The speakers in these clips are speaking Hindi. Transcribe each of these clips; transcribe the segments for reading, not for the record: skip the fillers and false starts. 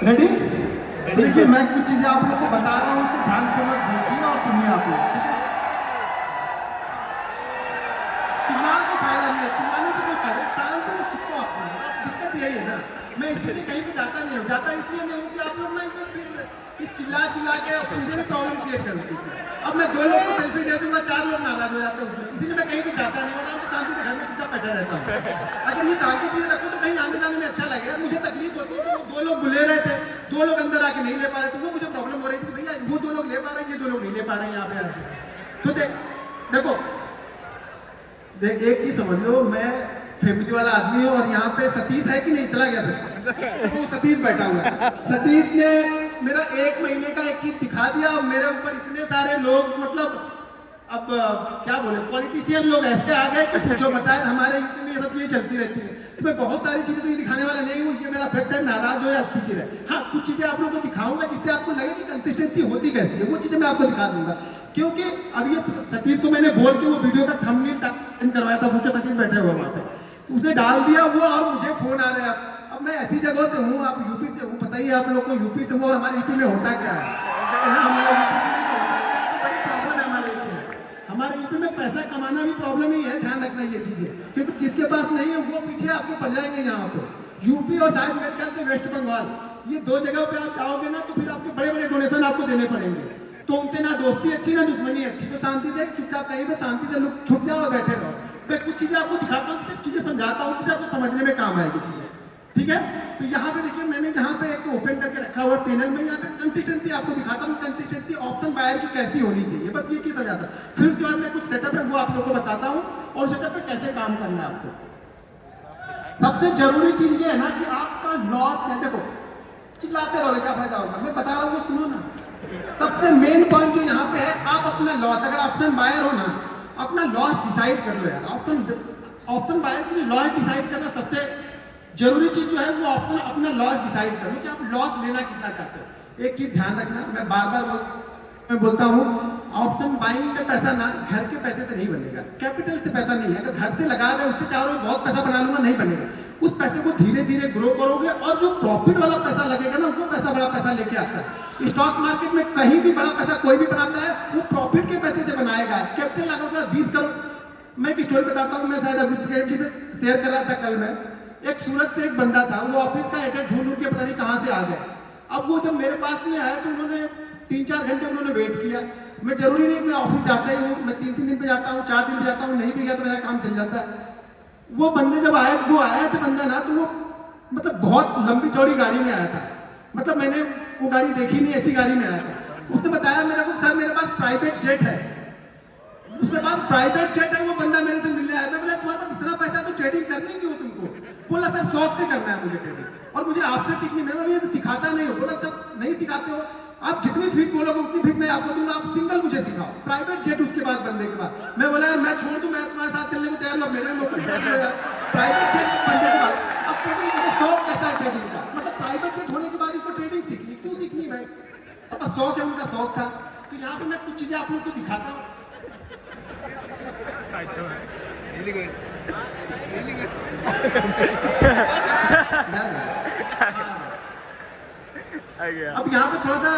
रेडी? देखिए मैं कुछ चीजें आप लोग को बता रहा हूँ, उसको ध्यानपूर्वक देखिए और सुनिए आप लोग, ठीक है? चिल्लाने का फायदा नहीं है, चिल्लाने से कोई फायदा, टालते हुए सीखो आप लोग। अब दिक्कत यही है ना, मैं इसलिए कहीं भी जाता नहीं हूँ, जाता इसलिए नहीं हूँ कि आप लोग ना इसमें फिर इस चिल्ला के मुझे भी प्रॉब्लम क्रिएट कर देती है। अब मैं 2 लोग को सेल्फी दे दूंगा, 4 लोग नाराज हो जाते हैं उसमें, इसीलिए मैं कहीं भी जाता नहीं हूँ, आराम से शांति से घर में चुपचाप बैठा रहता हूँ। अगर ये शांति चीजें रखो तो कहीं आने जाने में अच्छा लगेगा। मुझे तकलीफ होती है, तो 2 लोग बुले रहे थे, 2 लोग अंदर आके नहीं ले पा रहे थे, वो मुझे प्रॉब्लम हो रही थी भैया वो 2 लोग ले पा रहे हैं, ये 2 लोग नहीं ले पा रहे हैं यहाँ पे आके। तो देखो एक चीज समझ लो, मैं फैमिली वाला आदमी हूँ और यहाँ पे सतीश है कि नहीं, चला गया था तो सतीश बैठा हुआ है। सतीश ने मेरा 1 महीने का एक चीज सिखा दिया और मेरे ऊपर इतने सारे लोग, मतलब अब क्या बोले, पॉलिटिशियन लोग ऐसे आ गए कि पूछो बताए। हमारे यूपी में ये सब चीजें चलती रहती है, तो मैं बहुत सारी चीजें तो ये दिखाने वाला नहीं हूँ, ये मेरा फैक्ट है, नाराज हो या अच्छी चीज है। हाँ कुछ चीजें आप लोगों को दिखाऊंगा जिससे आपको लगे कि कंसिस्टेंसी होती कैसी है, वो चीजें मैं आपको दिखा दूंगा। क्योंकि अब ये सतीश को मैंने बोल के वो वीडियो का थंबनेल करवाया था, सोचा सतीश बैठे हुए वहां पे, उसने डाल दिया वो, और मुझे फोन आ रहा है। अब मैं ऐसी जगह से हूँ, आप यूपी से हूँ, पता ही आप लोग को यूपी से हूँ, और हमारे यूपी में होता क्या है, हमारे यूपी में पैसा कमाना भी प्रॉब्लम ही है, ध्यान रखना ये चीजें, क्योंकि जिसके पास नहीं है वो पीछे आपको पड़ जाएंगे। यहाँ पे यूपी और शायद मेरे ख्याल से वेस्ट बंगाल, ये 2 जगह पे आप जाओगे ना तो फिर आपके बड़े बड़े डोनेशन आपको देने पड़ेंगे, तो उनसे ना दोस्ती अच्छी ना दुश्मनी अच्छी। तो शांति से चुपचाप कहीं पे शांति से लोग छुप जाओ और बैठे रहो। मैं कुछ चीजें आपको दिखाता हूँ, कुछ चीजें समझाता हूँ, कुछ आपको समझने में काम आएगी चीजें, ठीक है? तो यहाँ पे देखिए मैंने यहाँ पे एक ओपन करके रखा हुआ पैनल में, यहाँ पे कंसिस्टेंसी आपको दिखाता हूँ, कंसिस्टेंसी ऑप्शन बायर की कैसी होनी चाहिए, बस ये चीज समझाता। फिर उसके बाद मैं कुछ सेटअप है वो आप लोगों को बताता हूँ, और सेटअप पे कैसे काम करना है आपको। सबसे जरूरी चीज ये है ना कि आपका लॉस है, देखो चिल्लाते रहोगे क्या फायदा होगा, मैं बता रहा हूँ सुनो ना। सबसे मेन पॉइंट जो यहाँ पे है, आप अपना लॉस, अगर ऑप्शन बायर हो ना, अपना लॉस डिसाइड कर लो यार। ऑप्शन बायर के लिए लॉस डिसाइड करना सबसे जरूरी चीज जो है वो ऑप्शन अपना लॉस डिसाइड करो कि आप लॉस लेना कितना चाहते हो। एक चीज ध्यान रखना, मैं बार बार मैं बोलता हूँ, ऑप्शन बाइंग में पैसा ना घर के पैसे से नहीं बनेगा, कैपिटल से पैसा नहीं है। अगर घर से लगा रहे उससे चाह रहे बहुत पैसा बना लूंगा, नहीं बनेगा। उस पैसे को धीरे धीरे ग्रो करोगे, और जो प्रॉफिट वाला पैसा लगेगा ना, वो पैसा बड़ा पैसा लेके आता है। स्टॉक मार्केट में कहीं भी बड़ा पैसा कोई भी बनाता है, वो प्रॉफिट के पैसे से बनाएगा। कैपिटल लगाओगे 20 करोड़। मैं एक स्टोरी बताता हूँ, मैं शायद अभी शेयर कर रहा था कल में। एक सूरत से एक बंदा था, वो ऑफिस का एड्रेस ढूंढ के पता नहीं कहाँ से आ गया। अब वो जब मेरे पास में आया तो उन्होंने 3-4 घंटे उन्होंने वेट किया। मैं जरूरी नहीं मैं ऑफिस जाता ही हूँ, मैं 3-3 दिन पे जाता हूँ, 4 दिन पे जाता हूँ, नहीं भी गया तो मेरा काम चल जाता है। वो बंदे जब आए, वो आया था बंदा ना, तो वो मतलब बहुत लंबी चौड़ी गाड़ी में आया था, मतलब मैंने वो गाड़ी देखी नहीं, ऐसी गाड़ी में आया था। उसने बताया मेरे को, सर मेरे पास प्राइवेट जेट है, उसके पास प्राइवेट जेट है। वो बंदा मेरे से मिलने आया, मैं बोला तुम्हारे पास इतना पैसा तो ट्रेडिंग करनी क्यों तुमको? बोला सर शौक से करना है मुझे ट्रेडिंग, और मुझे आपसे सीखनी, मेरे ये सिखाता नहीं हो। बोला सर नहीं सिखाते हो, आप जितनी फीस बोलोगे उतनी फीस मैं आपको दूंगा, आप सिंगल मुझे दिखाओ प्राइवेट जेट। उसके बाद बंदे के बाद मैं बोला यार मैं छोड़ दूं, मैं तुम्हारे साथ चलने को तैयार हूँ, मेरे नौकरी प्राइवेट जेट बंदे के बाद। अब ट्रेडिंग का शौक कैसा है ट्रेडिंग का, मतलब प्राइवेट जेट होने के बाद इसको ट्रेडिंग सीखनी, क्यों सीखनी भाई? अब शौक है, उनका शौक था। तो यहाँ पे मैं कुछ चीजें आप लोग को दिखाता हूँ। अब यहाँ पे थोड़ा सा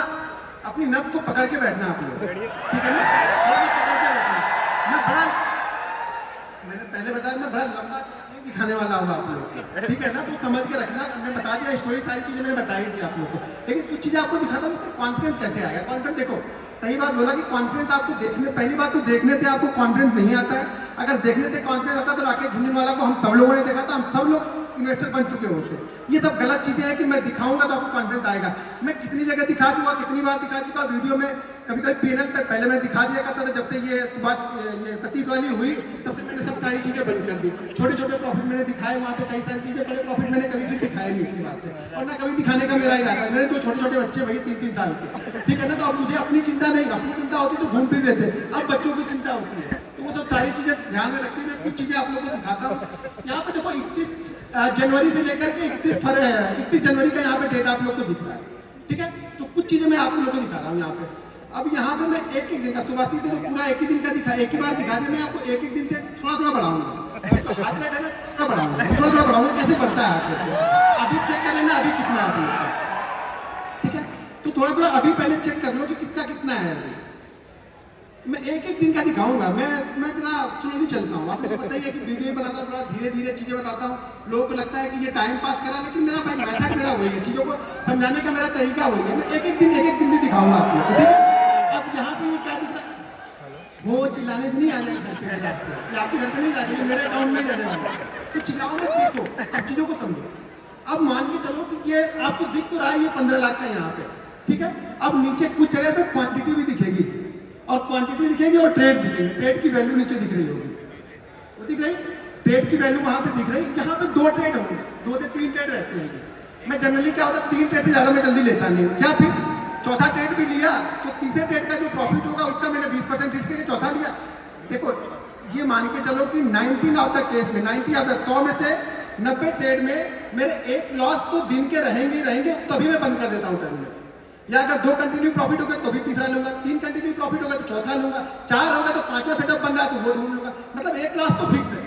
अपनी नफ्स को पकड़ के बैठना आप लोग, ठीक है ना? मैं बड़ा, मैंने पहले बताया मैं बड़ा लंबा नहीं दिखाने वाला हूँ आप लोग, ठीक है ना? तो समझ के रखना, मैं बता दिया स्टोरी, सारी चीजें मैंने बताई थी आप लोग को, लेकिन कुछ चीजें आपको दिखाता हूँ उसका कॉन्फिडेंस कैसे आएगा। कॉन्फिडेंस देखो, सही बात बोला कि कॉन्फिडेंस आपको देखने, पहली बात तो देखने से आपको कॉन्फिडेंस नहीं आता है। अगर देखने से कॉन्फिडेंस आता तो राकेश झुंझुनवाला को हम सब लोगों ने देखा था, हम सब लोग इन्वेस्टर बन चुके होते। ये सब गलत चीजें हैं कि मैं दिखाऊंगा तो आपको कॉन्फिडेंस आएगा। मैं कितनी जगह दिखा चुका, कितनी बार दिखा चुका वीडियो में, कभी कभी पैनल पे पहले मैं दिखा दिया करता था। जब से ये बात ये सतीश वाली हुई तब से मैंने सब सारी चीजें बंद कर दी। छोटे छोटे प्रॉफिट मैंने दिखाए वहाँ पे, कई सारी चीजें, बड़े प्रॉफिट मैंने कभी भी दिखाए नहीं उसकी बात है, और ना कभी दिखाने का मेरा इरादा है। मेरे 2 छोटे छोटे बच्चे भैया 3-3 साल के, ठीक है ना? तो अब मुझे अपनी चिंता नहीं, अपनी चिंता होती तो घूम फिर लेते, अब बच्चों की चिंता होती है। तो वो सब सारी चीजें ध्यान में रखते हुए कुछ चीजें आप लोगों को दिखाता हूँ। यहाँ पे देखो 31 जनवरी से लेकर के 31 जनवरी का यहाँ पे डेट आप लोग को दिख रहा है, ठीक है? तो कुछ चीजें मैं आप लोगों को दिखा रहा हूँ यहाँ पे। अब यहाँ पे मैं एक दिन का, सुबह से तो पूरा एक ही दिन का दिखा, एक ही बार दिखा दिया। मैं आपको एक दिन से थोड़ा थोड़ा बढ़ाऊंगा, हाथ में थोड़ा बढ़ाऊंगा, कैसे बढ़ता है आपको। अभी चेक कर लेना अभी कितना है। थोड़ा थोड़ा अभी पहले चेक कर लो कि किसका कितना है अभी। मैं एक एक दिन का दिखाऊंगा, मैं इतना स्लोली चलता हूँ। आपको पता ही है कि वीडियो बनाता हूँ, थोड़ा धीरे धीरे चीजें बताता हूँ। लोगों को लगता है कि ये टाइम पास करा, लेकिन मेरा भाई मेथड मेरा वही है, चीजों को समझाने का मेरा तरीका वही है। मैं एक एक दिन भी दिखाऊंगा आपको, ठीक है। अब यहाँ पे ये क्या दिख रहा है, वो चिल्लाने नहीं आ जाएगा आपके घर पे नहीं जाएगी, मेरे अकाउंट में जाने वाला। तो चिल्लाओ मत, देखो अब चीजों को समझो। अब मान के चलो कि ये आपको दिख तो रहा है ये 15 लाख का यहाँ पे, ठीक है। अब नीचे कुछ जगह पे क्वांटिटी भी दिखेगी, और क्वांटिटी दिखेगी और ट्रेड दिखेगी। ट्रेड की वैल्यू नीचे दिख रही होगी, वो दिख रही, ट्रेड की वैल्यू वहां पे दिख रही। यहाँ पे 2 ट्रेड होंगे, 2 से 3 ट्रेड रहते हैं। मैं जनरली क्या होता है 3 ट्रेड से ज्यादा मैं जल्दी लेता नहीं हूँ, या फिर चौथा ट्रेड भी लिया तो तीसरे ट्रेड का जो प्रॉफिट होगा उसका मैंने 20% रिस्क करके चौथा लिया। देखो ये मान के चलो कि 19 ऑफ द केस में 90 ऑफ द 100 में से 90 ट्रेड में मेरे एक लॉस तो दिन के रहेंगे, तभी मैं बंद कर देता हूँ ट्रेड में। या अगर 2 कंटिन्यू प्रॉफिट हो गए तो भी तीसरा लूंगा, 3 कंटिन्यू प्रॉफिट होगा तो चौथा लूंगा, 4 होगा तो 5वां सेटअप बन रहा है तो वो ढूंढ लूंगा। मतलब एक लॉस तो फिक्स है,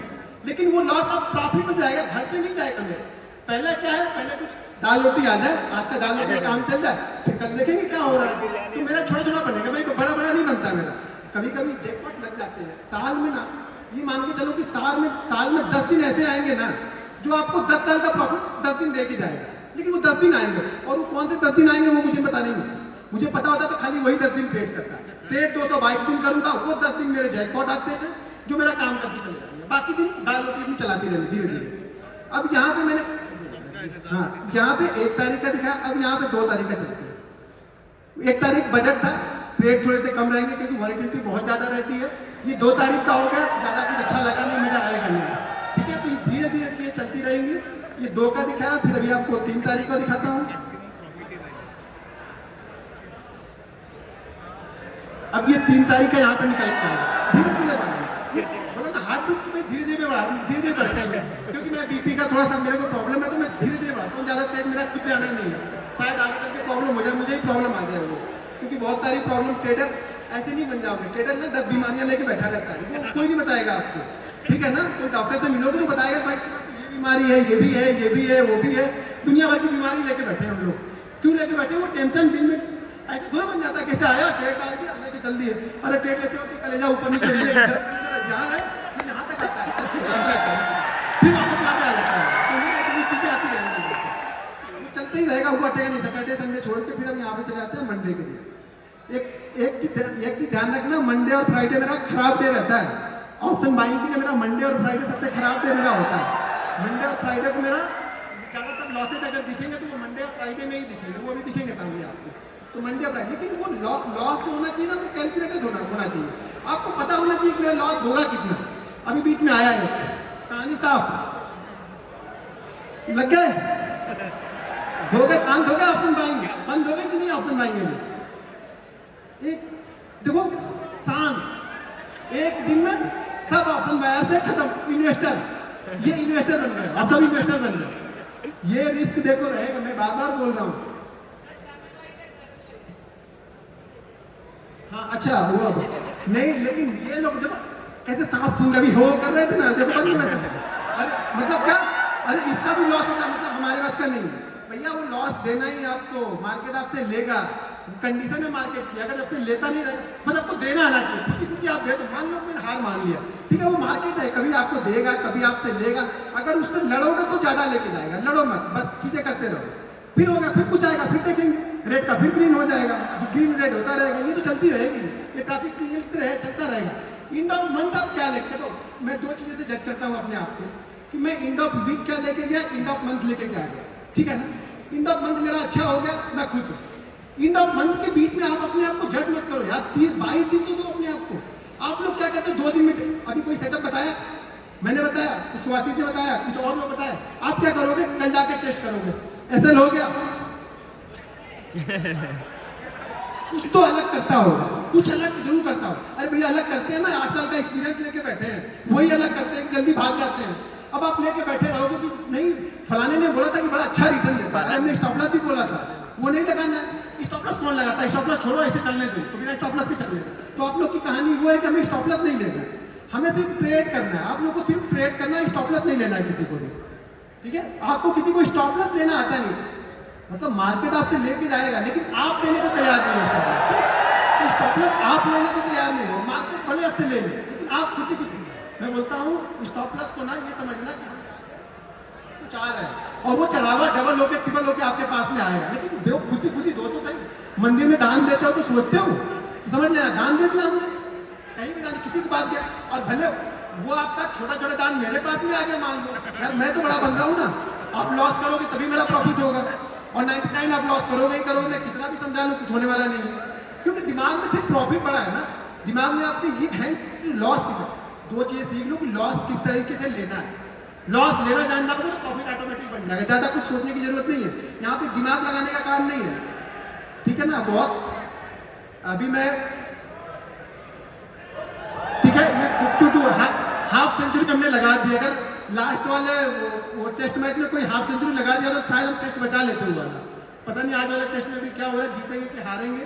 लेकिन वो लॉस अब प्रॉफिट में जाएगा, घर से नहीं जाएगा मेरे। पहले क्या है, पहले कुछ दाल रोटी आ जाए, आज का दाल रोटी काम चल जाए, फिर कल देखेंगे क्या हो रहा है। तो मेरा छोटा छोटा बनेगा भाई, बड़ा बड़ा नहीं बनता मेरा। कभी कभी जैकपॉट लग जाते हैं साल में ना, ये मान के चलो कि साल में 10 दिन ऐसे आएंगे ना जो आपको 10 साल का प्रॉफिट 10 दिन दे के जाएगा। लेकिन वो 10 दिन आएंगे, और वो कौन से 10 दिन आएंगे वो मुझे पता नहीं है। मुझे पता होता तो खाली वही 10 दिन ट्रेड करता। ट्रेड 222 दिन करूंगा, वो 10 दिन मेरे जैकपॉट आते हैं जो मेरा काम करके चले जाएंगे। बाकी दिन दाल रोटी अपनी चलाती रहेंगे धीरे धीरे। अब यहाँ पे मैंने यहाँ पे 1 तारीख का दिखाया, अब यहाँ पे 2 तारीख का चलते हैं। 1 तारीख बजट था, ट्रेड थोड़े से कम रहेंगे क्योंकि वॉलेटिलिटी बहुत ज्यादा रहती है। ये 2 तारीख का हो गया, ज्यादा कुछ अच्छा लगा नहीं, मजा आएगा नहीं, ठीक है। तो ये धीरे धीरे चीजें चलती रहेंगी। ये 2 का दिखाया, फिर अभी आपको 3 तारीख का दिखाता हूँ। अब ये 3 तारीख का यहाँ पे निकल के आएगा, धीरे धीरे बढ़ाएंगे। बोला ना हार्ट बीट में धीरे धीरे बढ़ाते हैं, क्योंकि मैं बीपी का थोड़ा सा मेरे को प्रॉब्लम है, तो मैं धीरे धीरे बढ़ाता हूँ। ज्यादा तेज मेरा खुद आना नहीं है, शायद आगे चल के प्रॉब्लम हो जाए, मुझे ही प्रॉब्लम आ जाए वो। क्योंकि बहुत सारी प्रॉब्लम, ट्रेडर ऐसे नहीं बन जाओगे। ट्रेडर ना 10 बीमारियां लेके बैठा रहता है, वो कोई नहीं बताएगा आपको, ठीक है ना। कोई डॉक्टर से मिलोगे तो बताएगा भाई ये बीमारी है, ये भी है, ये भी है, वो भी है। दुनिया भर की बीमारी लेके बैठे हैं हम लोग। क्यों लेके बैठे? वो टेंशन दिन में ऐसे थोड़ा बन जाता है, कैसे आया ट्रेड डाल दिया लेके चल दिए। अरे ट्रेड लेते हो कि कलेजा ऊपर नीचे ध्यान है, फिर यहाँ तक आता है, फिर वापस यहाँ पे आ जाता है। तो चीजें आती रहेंगी, चलते ही रहेगा, वो अटेगा नहीं। सैटरडे संडे छोड़ के फिर हम यहाँ पे चले जाते हैं मंडे के दिन। एक चीज ध्यान रखना, मंडे और फ्राइडे मेरा खराब डे रहता है। ऑप्शन बाइंग के लिए मेरा मंडे और फ्राइडे सबसे खराब डे मेरा होता है। मंडे और फ्राइडे को मेरा ज्यादातर लॉसेज अगर दिखेंगे तो वो मंडे और फ्राइडे में ही दिखेंगे, वो भी दिखेंगे सामने आपको। तो मंडे और फ्राइडे, लेकिन वो लॉस जो होना चाहिए ना, वो कैलकुलेटेड होना चाहिए। आपको पता होना चाहिए कि मेरा लॉस होगा कितना। अभी बीच में आया है कहानी साफ लग गए, हो गए कांत हो गया, ऑप्शन बाइंग बंद हो गई कि नहीं? ऑप्शन बाइंग में एक देखो शान, एक दिन में सब ऑप्शन बायर थे खत्म। इन्वेस्टर, ये इन्वेस्टर बन गए, अब सब इन्वेस्टर बन गए। ये रिस्क देखो रहेगा, मैं बार बार बोल रहा हूँ। हाँ अच्छा हुआ नहीं, लेकिन ये लोग देखो कैसे सांप सूंघ अभी हो कर रहे थे ना, देखो बंद हो गए। अरे मतलब क्या, अरे इसका भी लॉस होता, मतलब हमारे बात का नहीं है भैया। वो लॉस देना ही आपको, मार्केट आपसे लेगा, कंडीशन है मार्केट की। अगर आपसे लेता नहीं रहे, बस आपको देना आना चाहिए। क्योंकि आप दे तो मान लो मैंने हार मान लिया, ठीक है, वो मार्केट है, कभी आपको देगा कभी आपसे लेगा। अगर उससे लड़ोगे तो ज्यादा लेके जाएगा, लड़ो मत, बस चीजें करते रहो। फिर होगा, फिर कुछ आएगा, फिर देखेंगे रेड का, फिर ग्रीन हो जाएगा, ग्रीन रेड होता रहेगा। ये तो चलती रहेगी, ये ट्रैफिक सिग्नल चलता रहेगा। एंड ऑफ मंथ आप क्या लेते हो? मैं 2 चीजें से जज करता हूँ अपने आप को कि मैं एंड ऑफ वीक क्या लेके गया, एंड ऑफ मंथ लेके क्या गया, ठीक है ना। एंड ऑफ मंथ मेरा अच्छा हो गया, मैं खुश हूँ। एंड ऑफ मंथ के बीच में आप अपने आप को जज मत करो यार, 22 दिन तो दो अपने आप को। आप लोग क्या कहते हैं 2 दिन में? अभी कोई सेटअप बताया, मैंने बताया, कुछ सुहासित ने बताया, कुछ और लोग बताया। आप क्या करोगे? कल जाके टेस्ट करोगे, ऐसे लोगे आप। कुछ तो अलग करता होगा, कुछ अलग जरूर करता हो। अरे भैया अलग करते हैं ना, 8 साल का एक्सपीरियंस लेके बैठे हैं, वही अलग करते हैं, जल्दी भाग जाते हैं। अब आप लेके बैठे रहोगे कि नहीं फलाने ने बोला था कि बड़ा अच्छा रिटर्न देता है, हमने स्टॉप लॉस भी बोला था, वो नहीं लगाना है। स्टॉप लॉस कौन लगाता है? स्टॉप लॉस छोड़ो, ऐसे चलने दो, तो बिना स्टॉप लॉस के चलने दो। तो आप लोग की कहानी वो है कि हमें स्टॉप लॉस नहीं लेना है, हमें सिर्फ ट्रेड करना है। आप लोग को सिर्फ ट्रेड करना है, स्टॉप लॉस नहीं लेना है किसी को भी, ठीक है। आपको किसी को स्टॉप लॉस लेना आता नहीं, मतलब मार्केट आपसे लेके जाएगा लेकिन आप देने को तैयार नहीं हो। तो स्टॉप लॉस आप लेने को तैयार नहीं हो, मार्केट भले आपसे ले ले लेकिन आप खुद ही कुछ। मैं बोलता हूँ स्टॉप लॉस को ना ये समझना कि कुछ आ रहा है और वो चढ़ावा डबल होके ट्रिपल होके आपके पास में आएगा, लेकिन दो खुद ही दो तो सही। मंदिर में दान देते हो तो सोचते हो तो समझ लेना दान दे दिया हमने, कहीं भी दान किसी की बात किया और भले वो आपका छोटा छोटा दान मेरे पास में आ गया, मान लो यार मैं तो बड़ा बन रहा हूँ ना, आप लॉस करोगे तभी मेरा प्रॉफिट होगा और 99 आप लॉस करोगे ही करोगे, मैं कितना भी समझा लूँ कुछ होने वाला नहीं है, क्योंकि दिमाग में सिर्फ प्रॉफिट बड़ा है ना। दिमाग में आपके ये है कि लॉस कितना, दो चीजें सीख लो कि लॉस किस तरीके से लेना है। लॉस लेना जान जाओगे तो प्रॉफिट ऑटोमेटिक बन जाएगा, ज्यादा कुछ सोचने की जरूरत नहीं है, यहाँ पे दिमाग लगाने का काम नहीं है, ठीक है ना बहुत। अभी मैं ठीक है ये 52 हाफ सेंचुरी हमने लगा दी, अगर लास्ट वाले वो टेस्ट मैच में कोई हाफ सेंचुरी लगा दिया तो शायद हम टेस्ट बचा लेते हुआ ना, पता नहीं आज वाले टेस्ट में भी क्या हो रहा है, जीतेंगे कि हारेंगे।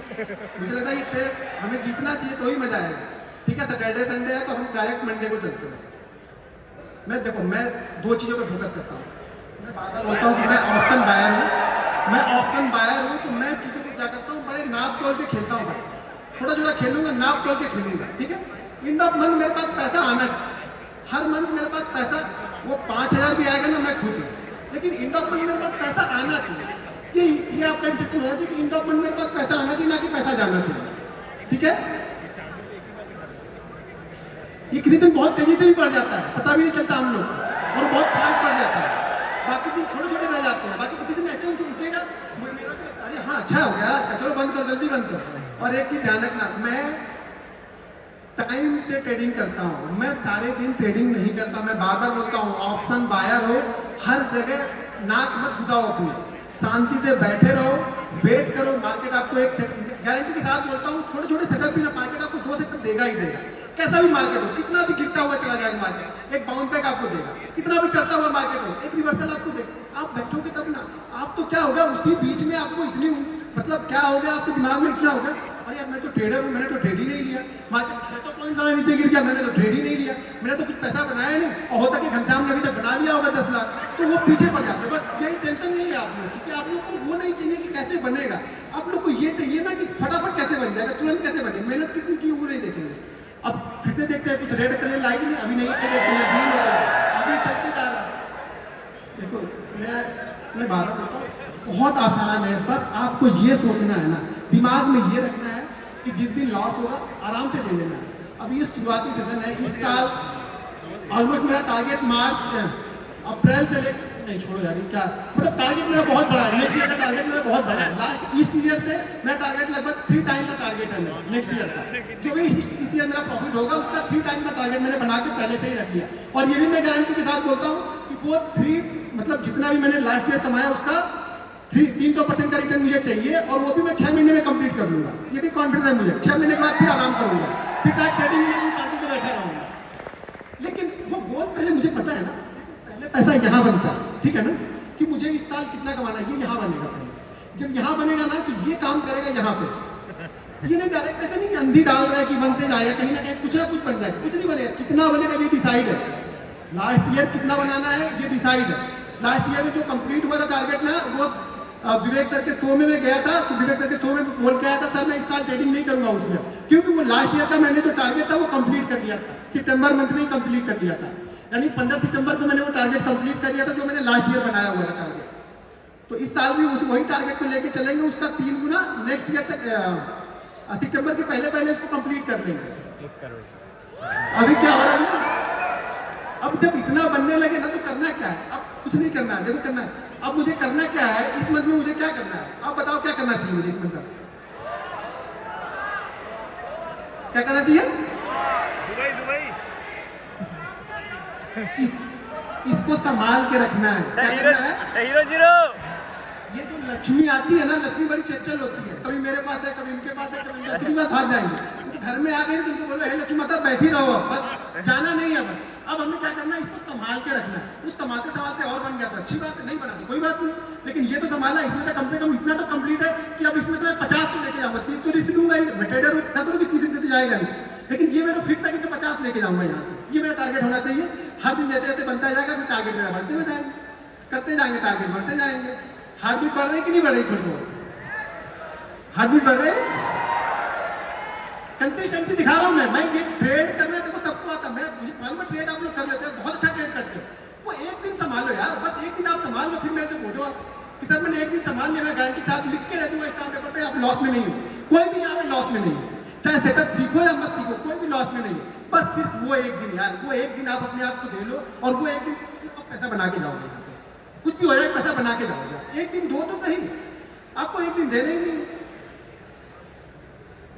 मुझे लगता है ये टेस्ट हमें जीतना चाहिए तो ही मजा आएगा, ठीक है। सैटरडे संडे है तो हम डायरेक्ट मंडे को चलते हैं। मैं देखो मैं दो चीज़ों पे फोकस करता हूँ, मैं बार बार बोलता हूँ कि मैं ऑप्शन बायर हूँ, मैं ऑप्शन बायर हूँ तो मैं चीज़ों को क्या करता हूँ बड़े नाप तोल के खेलता हूँ भाई, छोटा छोटा खेलूंगा नाप तोल के खेलूंगा, ठीक है। एंड ऑफ मंथ मेरे पास पैसा आना, हर मंथ मेरे पास पैसा वो 5000 भी आएगा ना मैं खुश हूँ, लेकिन एंड ऑफ मंथ मेरे पास पैसा आना चाहिए, ये आपका इंस्ट्रक्शन होना चाहिए कि एंड ऑफ मंथ मेरे पास पैसा आना चाहिए ना कि पैसा जाना चाहिए, ठीक है। ये किसी दिन बहुत तेजी से भी बढ़ जाता है, पता भी नहीं चलता हम लोग और बहुत फास्ट बढ़ जाता है, बाकी दिन छोटे छोटे रह जाते हैं, बाकी किसी दिन ऐसे उठेगा मेरा अरे हाँ अच्छा हो गया चलो बंद करो जल्दी बंद करो। और एक चीज ध्यान रखना, मैं टाइम से ट्रेडिंग करता हूँ, मैं सारे दिन ट्रेडिंग नहीं करता, मैं बार बार बोलता हूँ ऑप्शन बायर हो, हर जगह नाक मत घुसाओ अपनी, शांति से बैठे रहो, वेट करो, मार्केट आपको एक गारंटी के साथ बोलता हूँ छोटे छोटे सेटअप भी ना मार्केट आपको 2 सेटअप देगा ही देगा, कैसा भी मार्केट हो, कितना भी गिरता हुआ चला जाएगा मार्केट एक बाउंस बैक आपको देगा, कितना भी चढ़ता हुआ मार्केट हो एक रिवर्सल आपको देगा। आप बैठोगे तब ना, आप तो क्या होगा उसी बीच में आपको इतनी मतलब क्या हो गया आपके दिमाग में इतना हो गया अरे यार मैं तो ट्रेडर हूँ, मैंने तो ट्रेड ही नहीं लिया, मार्केट 600 पॉइंट सारा नीचे गिर गया, मैंने तो ट्रेड ही नहीं लिया, मैंने तो कुछ पैसा बनाया नहीं, और होता कि घनश्याम ने अभी तक बना लिया होगा 10 लाख, तो वो पीछे पड़ जाते हैं। बस यही टेंशन नहीं है आप लोग, क्योंकि आप लोग को वो नहीं चाहिए कि कैसे बनेगा, आप लोग को ये चाहिए ना कि फटाफट कैसे बन जाएगा, तुरंत कैसे बने, मेहनत कितनी की वो नहीं देखेंगे। अब फिर से देखते हैं कुछ रेड करने लायक नहीं, अभी नहीं रेड करने अभी चलते जा रहा है। देखो मैं बार बार बोलता हूँ बहुत आसान है, बस आपको ये सोचना है ना, दिमाग में ये रखना है कि जिस दिन लॉस होगा आराम से ले लेना है। अब ये शुरुआती सीजन है, इस साल ऑलमोस्ट मेरा टारगेट मार्च अप्रैल से ले नहीं छोड़ो यार क्या मतलब टारगेट मेरा बहुत बड़ा है, नेक्स्ट ईयर का टारगेट मेरा बहुत बड़ा है, लास्ट इस ईयर से मेरा टारगेट लगभग 3 टाइम का टारगेट है मेरा नेक्स्ट ईयर का, जो भी इस ईयर मेरा प्रॉफिट होगा उसका 3 टाइम का टारगेट मैंने बना के पहले से ही रख लिया। और ये भी मैं गारंटी के साथ बोलता हूँ कि वो 3 मतलब जितना भी मैंने लास्ट ईयर कमाया उसका 300% का रिटर्न मुझे चाहिए, और वो भी मैं 6 महीने में कंप्लीट कर लूंगा, ये भी कॉन्फिडेंस है मुझे। 6 महीने के बाद फिर आराम करूंगा, फिर चाहे ट्रेडिंग में शांति से बैठा रहूंगा, लेकिन वो गोल पहले मुझे पता है ना, पहले पैसा यहाँ बनता है, ठीक है ना, कि मुझे इस साल कितना कमाना है, ये यहाँ बनेगा पहले, जब यहाँ बनेगा ना तो ये काम करेगा यहाँ पे, ये नहीं डायरेक्ट ऐसा नहीं अंधी डाल रहा है कि बनते जाएगा, कहीं ना कहीं कुछ ना कुछ बन जाएगा, कुछ नहीं बनेगा, कितना बनेगा ये डिसाइड है, लास्ट ईयर कितना बनाना है ये डिसाइड है। लास्ट ईयर में जो कंप्लीट हुआ था टारगेट ना, वो विवेक सर के शो में मैं गया था, तो विवेक सर के शो में बोल के आया था सर मैं इस साल ट्रेडिंग नहीं करूंगा उसमें, क्योंकि वो लास्ट ईयर का मैंने जो टारगेट था वो कंप्लीट कर दिया था, सितंबर मंथ में ही कंप्लीट कर दिया था, यानी 15 सितंबर को मैंने वो टारगेट कंप्लीट कर दिया था जो मैंने लास्ट ईयर बनाया हुआ था टारगेट। तो इस साल भी वही टारगेट को लेके चलेंगे, उसका 3 गुना नेक्स्ट ईयर तक सितंबर के पहले उसको कंप्लीट कर लेंगे। अभी क्या हो रहा है, अब जब इतना बनने लगे ना तो करना क्या है, अब कुछ नहीं करना है, देखो करना है, अब मुझे करना क्या है इस मंथ में, मुझे क्या करना है, आप बताओ क्या करना चाहिए मुझे इस मंथ में, क्या करना चाहिए, दुबई इसको संभाल के रखना है, क्या करना है, हीरो ये जो लक्ष्मी आती है ना, लक्ष्मी बड़ी चंचल होती है, कभी मेरे पास है कभी उनके पास है, कभी कितनी बार भाग जाएंगे, घर में आ गए तो उनको बोलो हे लक्ष्मी माता बैठी रहो, बस जाना नहीं है, अब हमें क्या करना है, इसको संभाल के रखना है। उस संभालते संभालते और बन गया तो अच्छी बात है, नहीं बना तो कोई बात नहीं, लेकिन ये तो संभाला, इसमें तो कम से कम इतना तो कंप्लीट है कि अब इसमें तो मैं 50 को लेके जाऊंगा, 30 तो रिस्क लूंगा ही, मैं ट्रेडर ना करूँ कि 30 दिन जाएगा नहीं, लेकिन ये मेरा फिक्स है कि मैं 50 लेके जाऊंगा यहाँ पे, ये मेरा टारगेट होना चाहिए। हर दिन जैसे जैसे बनता जाएगा फिर टारगेट मेरा बढ़ते हुए जाएंगे, करते जाएंगे, टारगेट बढ़ते जाएंगे, हार्ट बीट बढ़ रही कि नहीं बढ़ रही? थोड़ी बहुत हार्ट बीट बढ़ रही। कंसिस्टेंसी दिखा रहा हूँ मैं ये ट्रेड करना है, देखो सबको आता है। मैं मुझे मालूम है ट्रेड आप लोग कर लेते हो, बहुत अच्छा ट्रेड करते हो। वो एक दिन संभालो यार, बस एक दिन आप संभाल लो, फिर मेरे से पूछो आप कि सर मैंने एक दिन संभाल लिया, मैं गारंटी के साथ लिख के दे दूंगा स्टाम्प पेपर पे, आप लॉस में नहीं हो। कोई भी यहाँ पे लॉस में नहीं है, चाहे सेटअप सीखो या मत सीखो, कोई भी लॉस में नहीं है। बस सिर्फ वो एक दिन यार, वो एक दिन आप अपने आप को दे लो और वो एक दिन आप पैसा बना के जाओगे। कुछ भी हो जाए पैसा बना के जाओगे। एक दिन दो तो सही, आपको एक दिन देना ही नहीं।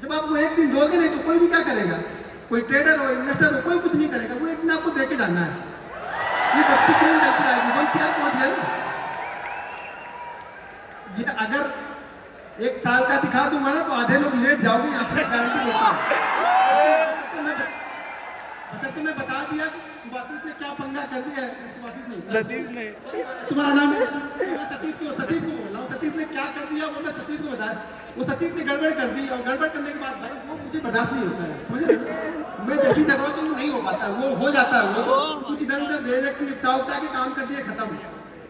जब आप वो एक दिन दोगे नहीं तो कोई भी क्या करेगा? कोई ट्रेडर हो, इन्वेस्टर हो, कोई कुछ नहीं करेगा। वो एक दिन आपको दे के जाना है। ये बत्ती क्रीम चलती आएगी, 1 शेयर पहुंच गया ना। ये अगर 1 साल का दिखा दूंगा ना तो आधे लोग लेट जाओगे यहाँ पे, गारंटी देता हूँ। मैं बता दिया कि बासित ने क्या पंगा कर दिया है। सतीश नहीं, तुम्हारा नाम है? मैं सतीश को बोल रहा हूँ। सतीश ने क्या कर दिया वो मैं सतीश को बताया। वो सतीश ने गड़बड़ कर दी और गड़बड़ करने के बाद भाई वो मुझे बर्दाश्त नहीं होता है। मुझे मैं जैसी टकराऊ तो नहीं हो पाता, वो हो जाता है। वो कुछ इधर उधर भेज निपटा उपटा के काम कर दिया, खत्म,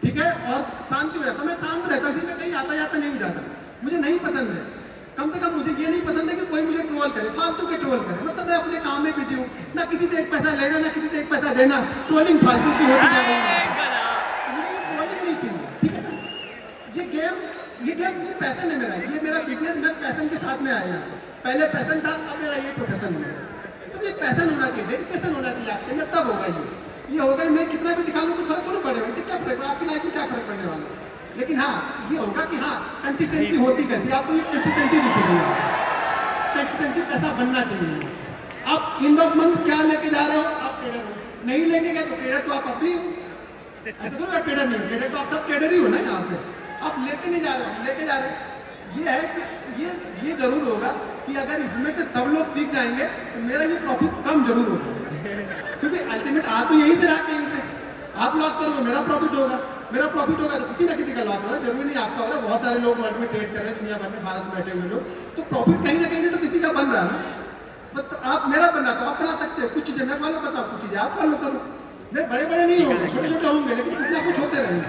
ठीक है, और शांति हो जाता। मैं शांत रहता हूँ, इसलिए मैं कहीं आता जाता नहीं हो जाता। मुझे नहीं पसंद है, कम से कम मुझे ये नहीं पसंद है कि कोई मुझे ट्रोल करे, फालतू के ट्रोल करे। मतलब मैं अपने काम में बिजी हूँ, ना किसी से 1 पैसा लेना ना किसी से 1 पैसा देना। ट्रोलिंग फालतू की होती जा रही है, मुझे ट्रोलिंग नहीं चाहिए, ठीक है ना। ये गेम पैशन है मेरा, ये मेरा बिजनेस। मैं पैशन के साथ में आया। पहले पैशन था, अब मेरा ये प्रोफेशन हो गया। तो ये पैशन होना चाहिए, डेडिकेशन होना चाहिए आपके अंदर, तब होगा ये होगा। मैं कितना भी दिखा लूँ कुछ फर्क तो नहीं पड़ेगा। इससे क्या फर्क, आपकी लाइफ में क्या फर्क पड़ने वाला है? लेकिन हाँ ये होगा कि हाँ कंसिस्टेंसी होती कहती है। आपको ये कंसिस्टेंसी दिखेगी, कंसिस्टेंसी पैसा बनना चाहिए। आप एंड ऑफ मंथ क्या लेके जा रहे हो? आप ट्रेडर हो, नहीं लेके गए तो ट्रेडर तो आप अभी हो। ऐसा तो ट्रेडर नहीं, ट्रेडर तो आप सब ट्रेडर ही हो ना। यहाँ पे आप लेके नहीं जा रहे, लेके जा रहे। ये है कि ये जरूर होगा कि अगर इसमें से सब लोग सीख जाएंगे तो मेरा ये प्रॉफिट कम जरूर होगा, क्योंकि अल्टीमेट आ तो यही से रहा कहीं से। आप लॉस करोगे, मेरा प्रॉफिट होगा, मेरा प्रॉफिट होगा तो किसी ना किसी का लॉस हो रहा है। जरूरी नहीं आपका हो रहा है। बहुत सारे लोग वर्ल्ड में ट्रेड कर रहे हैं, दुनिया भर में, भारत में बैठे हुए लोग, तो प्रॉफिट कहीं ना कहीं से तो किसी का बन रहा है ना। तो आप मेरा बन रहा तो आप बना सकते हो। कुछ चीजें मैं फॉलो करता हूँ, कुछ चीजें आप फॉलो करो। मैं बड़े नहीं होंगे, छोटे होंगे, लेकिन कुछ ना कुछ होते रहेंगे।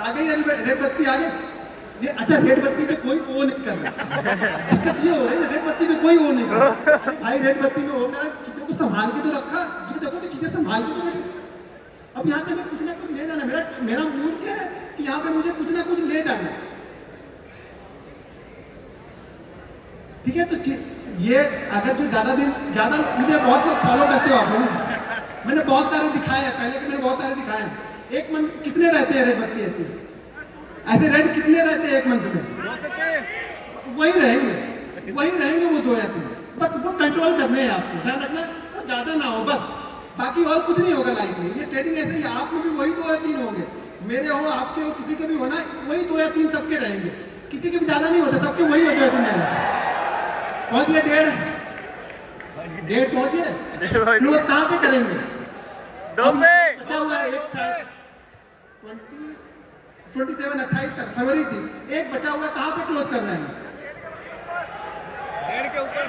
आगे रेड बत्ती आगे ये, अच्छा रेड बत्ती पे कोई ओ नहीं कर रहा। दिक्कत ये हो रही है, रेड बत्ती पे कोई ओ नहीं कर रहा। भाई रेड बत्ती में हो मेरा चीजों को संभाल के तो रखा, ये देखो कि चीजें संभाल के तो रखी। अब यहाँ से मैं कुछ ना कुछ ले जाना, मेरा मूड क्या है कि यहाँ पे मुझे कुछ ना कुछ ले जाना, ठीक है। तो ये अगर जो ज्यादा मुझे बहुत लोग फॉलो करते हो आप लोग, मैंने बहुत सारे दिखाए हैं पहले के, मैंने बहुत सारे दिखाए हैं। एक मंथ कितने रहते हैं रेड बत्ती ऐसे रेड कितने रहते हैं एक मंथ में? वही रहेंगे वो 2 या 3। बस वो कंट्रोल करने हैं आपको, ध्यान रखना वो ज्यादा ना हो बस, बाकी और कुछ नहीं होगा लाइफ में। ये ट्रेडिंग ऐसे ही, आप में भी वही 2 या 3 होंगे, मेरे हो, आपके हो, किसी के भी होना, वही 2 या 3 सबके रहेंगे। किसी के भी ज्यादा नहीं होते, सबके वही होते हैं। पहुंच गए 1.5 पहुंच गए। लोग कहाँ पे करेंगे? बचा हुआ है 27-28 तक फरवरी थी, एक बचा हुआ कहाँ पे क्लोज कर रहे हैं? 1.5 के ऊपर।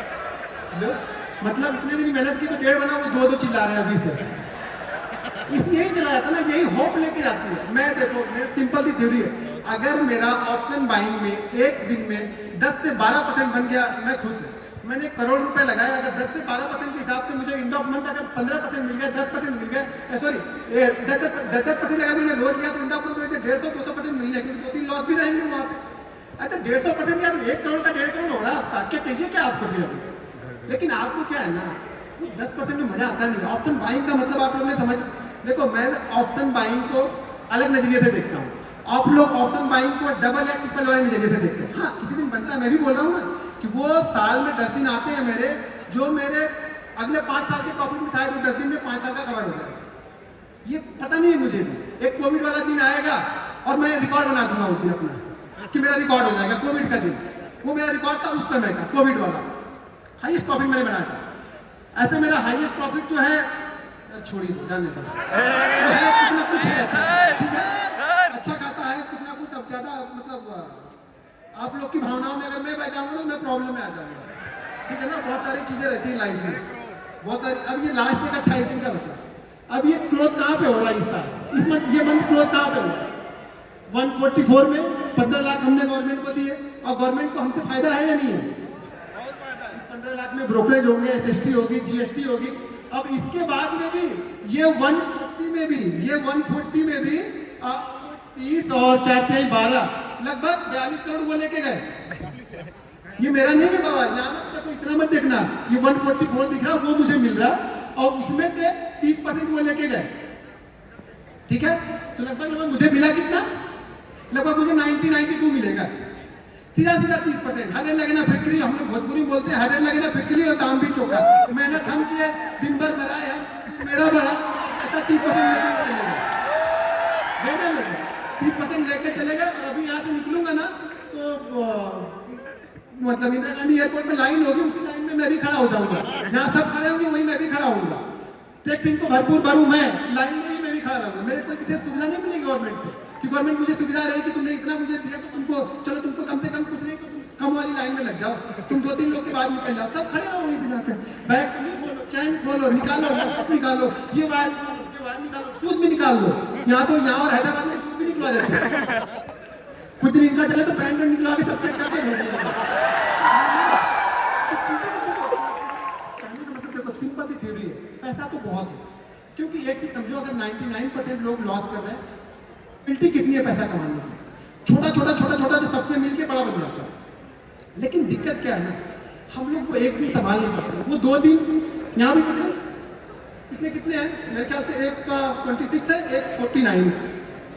मतलब इतने दिन मेहनत की तो 1.5 बना, वो 2 चिल्ला रहे हैं अभी से। यही चला जाता ना, यही होप लेके जाती है। मैं देखो मेरी सिंपल सी थ्योरी है, अगर मेरा ऑप्शन बाइंग में एक दिन में 10 से 12% बन गया, मैं खुश हूँ। मैंने 1 करोड़ रुपए लगाया, अगर 10 से 12% के हिसाब से मुझे एंड ऑफ मंथ अगर 15% मिल गया, 10% मिल गया, सॉरी 10% अगर मैंने लोन किया तो एंड ऑफ मंथ मुझे 150-200% मिल जाएगी, 2-3 लॉस भी रहेंगे वहां से। अच्छा 150% यार 1 करोड़ का 1.5 करोड़ हो रहा है आपका, क्या चाहिए क्या आपको फिर अभी? लेकिन आपको क्या है ना, 10% में मजा आता नहीं। ऑप्शन बाइंग का मतलब आप लोगों ने समझ, देखो मैं ऑप्शन बाइंग को अलग नजरिए से देखता हूँ, आप लोग ऑप्शन बाइंग को डबल या ट्रिपल वाले नजरिए से देखते हैं। हाँ किसी दिन बनता है, मैं भी बोल रहा हूँ ना कि वो साल में 10 दिन आते हैं मेरे, जो मेरे अगले 5 साल के प्रॉफिट में शायद वो 10 दिन में 5 साल का कवर हो जाए। ये पता नहीं है मुझे भी। एक कोविड वाला दिन आएगा और मैं रिकॉर्ड बना दूंगा उस दिन अपना, कि मेरा रिकॉर्ड हो जाएगा कोविड का दिन। वो मेरा रिकॉर्ड था उस समय का, कोविड वाला हाईएस्ट प्रॉफिट मैंने बनाया था। ऐसे मेरा हाईएस्ट प्रॉफिट जो है, छोड़िए जाने दो, कुछ ना कुछ है अच्छा, ठीक है, अच्छा खाता है कुछ ना कुछ। अब ज्यादा मतलब आप लोग की भावनाओं में अगर मैं बह जाऊंगा ना, मैं प्रॉब्लम में आ जाऊंगा, ठीक है ना। बहुत सारी चीजें रहती है लाइफ में, बहुत सारी। अब ये लास्ट एक 28 दिन का बचा, अब ये क्लोज कहाँ पे हो रहा है इस मंथ? ये मंथ क्लोज कहाँ पे हो रहा है? 144 में 15 लाख हमने गवर्नमेंट को दिए और गवर्नमेंट को हमसे फायदा है या नहीं है? 15 लाख में ब्रोकरेज होंगे, एसएसटी होगी, जीएसटी होगी। अब इसके बाद में भी ये 140 में भी 30 और 4×12 लगभग 42 करोड़ वो लेके गए। ये मेरा नहीं है बाबा, यहाँ मत देखो, इतना मत देखना। ये 144 दिख रहा वो मुझे मिल रहा और उसमें से 30% वो लेके गए। ठीक है, तो लगभग मुझे मिला कितना? लगभग मुझे 92 मिलेगा। सीधा 30%। हरे लगे ना फिक्री, हम लोग भोजपुरी बोलते हैं, हरे लगे ना फिक्री और काम भी चौका। मेहनत हम किए, दिन भर मराया, मेरा बड़ा ऐसा 30% लेके चलेगा, 30% लेके चलेगा। और अभी यहाँ से निकलूंगा ना तो मतलब इंदिरा गांधी एयरपोर्ट में लाइन होगी, उसी लाइन में मैं भी खड़ा हो जाऊंगा। जहाँ सब खड़े होंगे वहीं मैं भी खड़ा होऊंगा। टैक्स इनको भरपूर भरूं, मैं लाइन में ही मैं भी खड़ा रहूंगा। मेरे कोई विशेष सुविधा नहीं मिलेगी गवर्नमेंट से कि गवर्नमेंट मुझे सुविधा रही कि तुमने इतना मुझे दिया तो तुमको चलो तुमको कम से कम कुछ नहीं तो तुम कम वाली लाइन में लग जाओ, तुम 2-3 लोग के बाद निकल जाओ, तब खड़े रहो वहीं पे जाकर। बैग खोलो, चैन खोलो, निकालो, लैपटॉप निकालो, ये वायर निकालो, सूद भी निकाल दो। यहाँ तो यहाँ और हैदराबाद में सूद भी निकलवा देते हैं। कुछ दिन इनका चले तो पैंट निकलवा के सब चेक करते हैं। सिंपल थ्योरी है, पैसा तो बहुत है। क्योंकि एक चीज समझो, अगर 99% लोग लॉस कर रहे हैं, गिल्टी कितनी है पैसा कमाने की? छोटा छोटा जो सबसे मिलके बड़ा बन जाता है। लेकिन दिक्कत क्या है ना, हम लोग वो एक दिन संभाल नहीं पाते, वो 2 दिन। यहाँ भी कितने हैं मेरे ख्याल से, एक का 26 है, एक 49 है।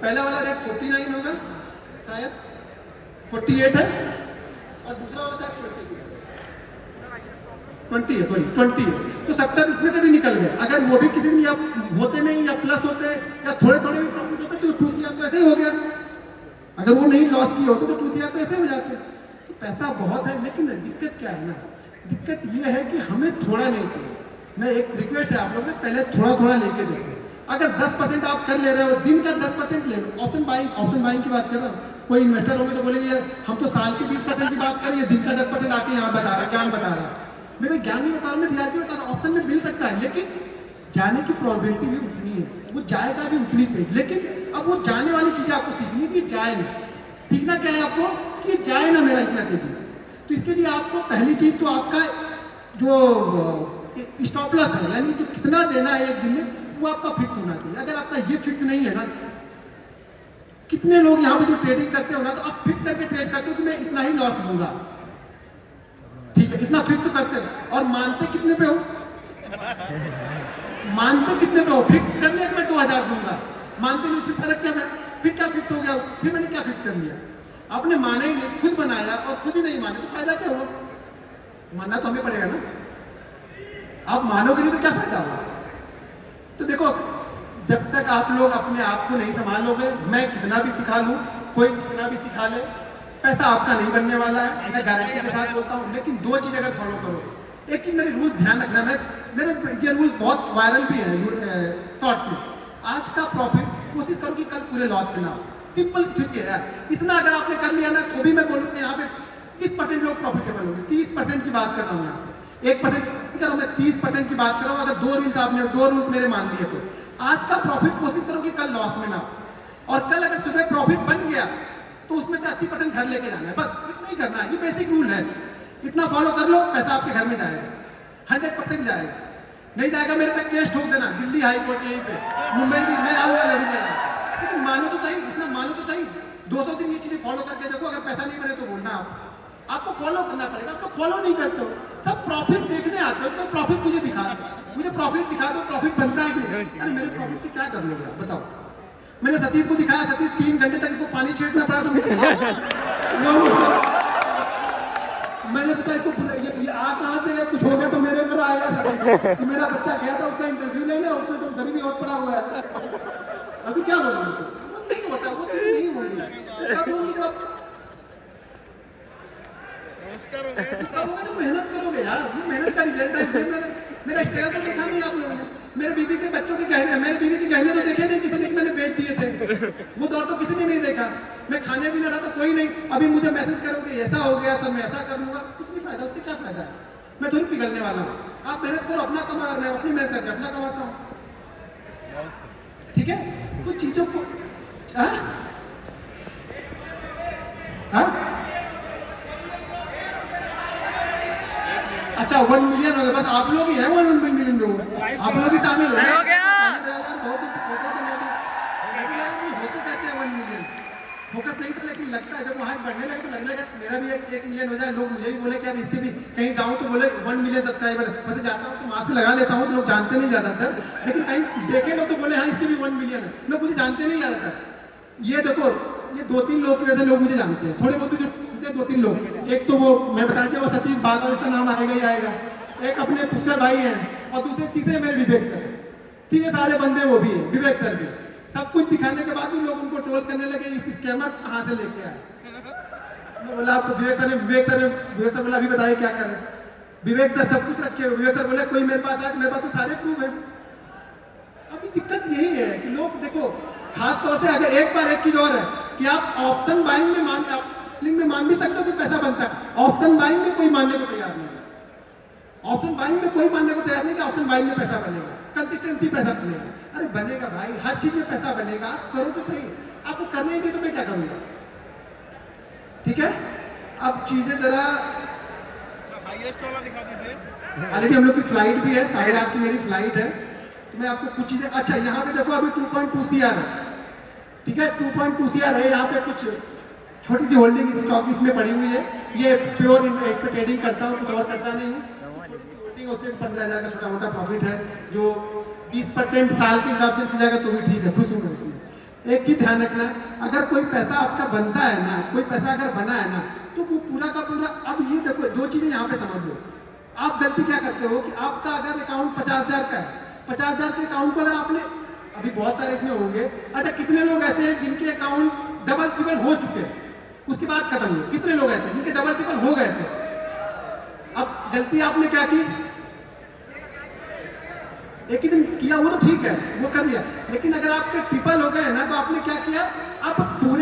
पहला वाला रेट 49 होगा शायद, 48 है और दूसरा वाला शायद 20 है, सॉरी 20 है। तो 70 इसमें से भी निकल गए। अगर वो भी किसी दिन या होते नहीं या प्लस होते या थोड़े भी प्रॉफिट होते तो 2 CR तो ऐसे ही हो गया। अगर वो नहीं लॉस किए होते तो 2 CR तो ऐसे हो जाते। तो पैसा बहुत है, लेकिन दिक्कत क्या है ना, दिक्कत ये है कि हमें थोड़ा नहीं चाहिए। मैं एक रिक्वेस्ट है आप लोग में, पहले थोड़ा लेके देखो। अगर 10% आप कर ले रहे हो, दिन का 10% ले लो। ऑप्शन बाइंग की बात कर रहा हूँ। कोई इन्वेस्टर होंगे तो बोलेंगे हम तो साल के 20% की बात करें, दिन का 10% आके यहाँ बता रहा है, ज्ञान बता रहा है। मैं ज्ञान नहीं बता रहा, मैं रियलिटी बता रहा हूँ। ऑप्शन में मिल सकता है, लेकिन जाने की प्रोबेबिलिटी भी उतनी है, वो जाएगा भी उतनी तेज। लेकिन अब वो जाने वाली चीजें आपको सीखनी कि जाए ना। सीखना क्या है आपको कि जाए ना मेरा इतना तेजी। तो इसके लिए आपको पहली चीज तो आपका जो स्टॉप लॉस है, यानी जो कितना देना है एक दिन में, वो आपका फिक्स होना चाहिए। अगर आपका ये फिक्स नहीं है ना, कितने लोग यहाँ पे जो ट्रेडिंग करते हो ना, तो आप फिक्स करके ट्रेड करते हो कि मैं इतना ही लॉस लूंगा, ठीक है, इतना फिक्स करते हो। और मानते कितने पे हो? मानते कितने पे हो? फिक्स कर लिया कि मैं 2000 दूंगा, मानते नहीं, फिर फर्क क्या है? फिर क्या फिक्स हो गया? फिर मैंने क्या फिक्स कर लिया? आपने माना ही नहीं, खुद बनाया और खुद ही नहीं माने तो फायदा क्या हुआ? मानना तो हमें पड़ेगा ना। आप मानोगे नहीं तो क्या फायदा होगा? तो देखो, जब तक आप लोग अपने आप को नहीं संभालोगे, मैं कितना भी सिखा लूं, कोई कितना भी सिखा ले, पैसा आपका नहीं बनने वाला है, मैं गारंटी के साथ बोलता हूँ। लेकिन 2 चीज अगर फॉलो करोगे, एक चीज मेरे रूल ध्यान रखना, मेरे ये रूल बहुत वायरल भी है शॉर्ट में। आज का प्रॉफिट कोशिश करो कि कल पूरे लॉस में ना हो। सिंपल ठीक है यार, इतना अगर आपने कर लिया ना, तो भी मैं बोलूँ यहाँ पे 30% लोग प्रॉफिटेबल होंगे। 30% की बात कर रहा हूँ यहाँ पे, 1% नहीं कर रहा हूँ मैं, 30% की बात कर रहा हूँ। अगर 2 रूल्स मेरे मान लिए तो आज का प्रॉफिट कोशिश करो कि कल लॉस में ना हो। और कल अगर सुबह प्रॉफिट बन गया तो उसमें से 80% घर लेके जाना है, बस इतना ही करना है। ये बेसिक रूल है, इतना फॉलो कर लो, पैसा आपके घर में जाएगा, 100% जाएगा। नहीं जाएगा मेरे पे केस ठोक देना, दिल्ली हाई कोर्ट यहीं पे, मुंबई भी मैं आऊंगा, लड़ूंगा। लेकिन मानो तो सही, इतना मानो तो सही, 200 दिन ये चीजें फॉलो करके देखो। अगर पैसा नहीं बने तो बोलना, आपको फॉलो करना पड़ेगा। आप तो फॉलो नहीं करते हो, सब प्रॉफिट देखने आते हो, तो प्रॉफिट मुझे दिखा दो, मुझे प्रॉफिट दिखा दो, प्रॉफिट बनता है कि नहीं? अरे मेरे प्रॉफिट की क्या कर लोगे आप बताओ? मैंने सतीश को दिखाया, सतीश 3 घंटे तक इसको पानी छींटना पड़ा, तो मैंने सोचा इसको ये आ कहाँ से कुछ हो गया तो मेरे ऊपर आएगा। तो मेरा बच्चा गया था उसका इंटरव्यू लेने, और उसमें तो गरीबी और पड़ा हुआ है। अभी क्या बोलूं? वो नहीं होता, वो चीजें नहीं होंगी। कब होंगी? जब तो मेहनत करोगे यार, ये मेहनत का रिजल्ट है। मेरा स्ट्रगल तो देखा नहीं आप लोगों ने, मेरे बीवी के बच्चों के गहने, मेरे बीवी के गहने तो देखे नहीं किसी ने, मैंने बेच दिए थे, वो दौर तो किसी ने नहीं देखा। मैं खाने भी ना रहा तो कोई नहीं, अभी मुझे मैसेज करोगे ऐसा हो गया तो मैं ऐसा कर लूंगा, कुछ नहीं फायदा, उससे क्या फायदा है? मैं थोड़ी पिघलने वाला हूँ। आप मेहनत करो, अपना कमा, मैं अपनी मेहनत करके अपना कमाता हूँ, ठीक है? तो चीजों को हाँ? अच्छा 1 मिलियन हो गए, बस आप लोग ही हैं 1 मिलियन में, वो आप लोग ही शामिल हो गए। बहुत होते कहते हैं 1 मिलियन फोकस नहीं था, लेकिन लगता है जब वहाँ बढ़ने लगे तो लगने लगा मेरा भी 1 मिलियन हो जाए, लोग मुझे भी बोले कि यार इससे भी कहीं जाऊँ तो बोले 1 मिलियन सब्सक्राइबर, वैसे जाता हूँ तो वहाँ से लगा लेता हूँ तो लोग जानते नहीं ज़्यादातर, लेकिन कहीं देखे लोग तो बोले हाँ इससे भी 1 मिलियन है, लोग मुझे जानते नहीं ज़्यादातर। ये देखो ये 2-3 लोग की वजह से लोग मुझे जानते हैं, थोड़े बहुत जो 2-3 लोग, एक तो वो मैं बता दिया वो सतीश बादल, इसका नाम आएगा ही आएगा, एक अपने पुष्कर भाई हैं, और दूसरे तीसरे मेरे विवेक सर, तीसरे सारे बंदे वो भी हैं विवेक सर भी। सब कुछ दिखाने के बाद भी लोग उनको ट्रोल करने लगे, इस स्कैमर कहाँ से लेके आए। मैं बोला आप विवेक सर बोला अभी बताइए क्या करें। विवेक सर सब कुछ रखे हुए, विवेक सर बोले कोई मेरे पास आए, मेरे पास तो सारे प्रूफ है। अभी दिक्कत यही है कि लोग देखो, खास तौर से अगर एक बार एक चीज और है कि आप ऑप्शन बाइंग में मान भी सकते हो कि पैसा बनता है, ऑप्शन बाइंग में कोई मानने को तैयार नहीं है। ऑप्शन बाइंग में कोई मानने को तैयार नहीं कि ऑप्शन बाइंग में पैसा बनेगा, कंसिस्टेंसी पैसा बनेगा। अरे बनेगा भाई, हर चीज में पैसा बनेगा, आप करो तो सही, आपको करने ही नहीं तो मैं क्या करूंगा। ठीक है, अब चीजें जरा दिखा दीजिए। ऑलरेडी हम लोग की फ्लाइट भी है, ताहिर आपकी मेरी फ्लाइट है, तो मैं आपको कुछ चीजें, अच्छा यहाँ पे देखो अभी 2.2 CR है, ठीक है 2.2 CR है, यहाँ पे कुछ छोटी सी होल्डिंग स्टॉक इसमें पड़ी हुई है, ये प्योर एक पे ट्रेडिंग करता हूँ, कुछ और करता नहीं हूँ। होल्डिंग उसमें 15,000 का छोटा मोटा प्रॉफिट है, जो 20% साल के हिसाब से जाएगा तो भी ठीक है, खुश हूँ मैं उसमें। एक ही ध्यान रखना, अगर कोई पैसा आपका बनता है ना, कोई पैसा अगर बना है ना, तो वो पूरा का पूरा, अब ये देखो 2 चीजें यहाँ पे समझ लो। आप गलती क्या करते हो कि आपका अगर अकाउंट 50,000 का है, 50,000 के अकाउंट को अगर आपने, अभी बहुत सारे इसमें होंगे, अच्छा कितने लोग ऐसे हैं जिनके अकाउंट डबल ट्रिपल हो चुके हैं, उसके बाद खत्म हुए, कितने लोग ऐसे हैं जिनके डबल ट्रिपल हो गए थे। अब गलती आपने क्या की, एक ही दिन किया वो तो ठीक है, वो कर लिया, लेकिन अगर आपके ट्रिपल हो गए ना तो आपने क्या किया, अब पूरे